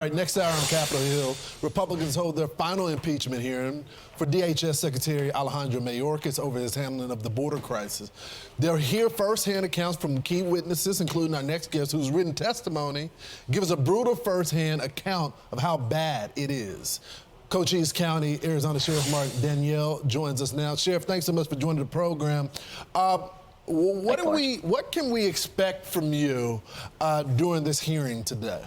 All right, next hour on Capitol Hill, Republicans hold their final impeachment hearing for DHS Secretary Alejandro Mayorkas over his handling of the border crisis. They'll hear firsthand accounts from key witnesses, including our next guest, whose written testimony gives a brutal firsthand account of how bad it is. Cochise County, Arizona Sheriff Mark Dannels joins us now. Sheriff, thanks so much for joining the program. What can we expect from you during this hearing today?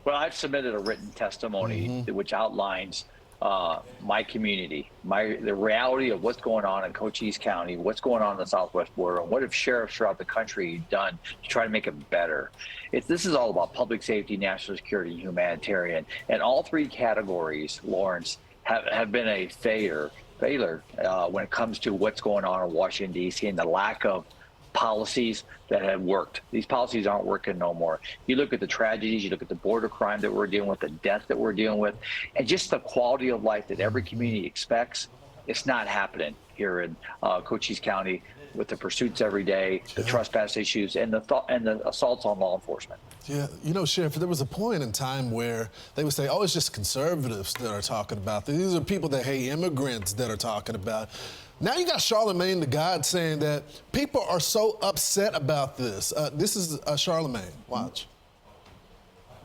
Well, I've submitted a written testimony which outlines my community, the reality of what's going on in Cochise County, what's going on in the southwest border, and what have sheriffs throughout the country done to try to make it better. This is all about public safety, national security, and humanitarian. And all three categories, Lawrence, have been a failure when it comes to what's going on in Washington, D.C. and the lack of policies that have worked. These policies aren't working no more. You look at the tragedies, you look at the border crime that we're dealing with, the death that we're dealing with, and just the quality of life that every community expects. It's not happening here in Cochise County with the pursuits every day, the trespass issues, and the assaults on law enforcement. Yeah, you know, Sheriff, there was a point in time where they would say, oh, it's just conservatives that are talking about this. These are people that hate immigrants that are talking about it. Now you got Charlamagne Tha God saying that people are so upset about this. This is Charlamagne. Watch.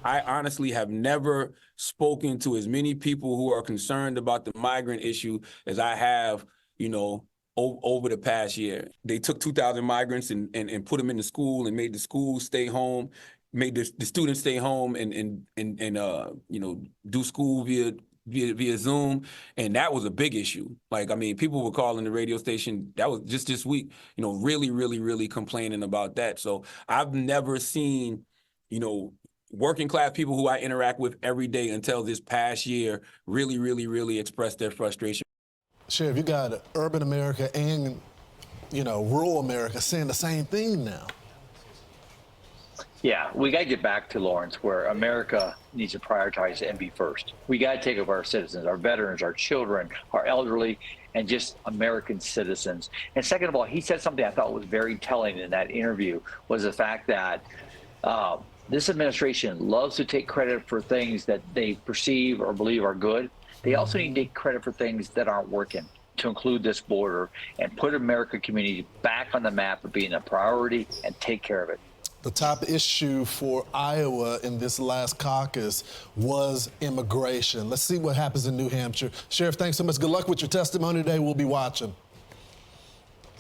I honestly have never spoken to as many people who are concerned about the migrant issue as I have, you know, over the past year. They took 2,000 migrants and put them in the school and made the schools stay home, made the students stay home and you know, do school via Zoom, and that was a big issue. Like, I mean, people were calling the radio station, that was just this week, you know, really complaining about that. So I've never seen, you know, working class people who I interact with every day until this past year really express their frustration. Sheriff, you got urban America and, you know, rural America saying the same thing now. Yeah, we got to get back to, Lawrence, where America needs to prioritize and be first. We got to take care of our citizens, our veterans, our children, our elderly, and just American citizens. And second of all, he said something I thought was very telling in that interview, was the fact that this administration loves to take credit for things that they perceive or believe are good. They also need to take credit for things that aren't working, to include this border and put American community back on the map of being a priority and take care of it. The top issue for Iowa in this last caucus was immigration. Let's see what happens in New Hampshire. Sheriff, thanks so much. Good luck with your testimony today. We'll be watching.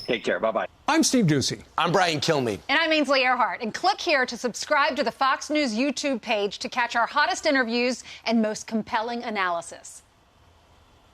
Take care. Bye-bye. I'm Steve Ducey. I'm Brian Kilmeade. And I'm Ainsley Earhart. And click here to subscribe to the Fox News YouTube page to catch our hottest interviews and most compelling analysis.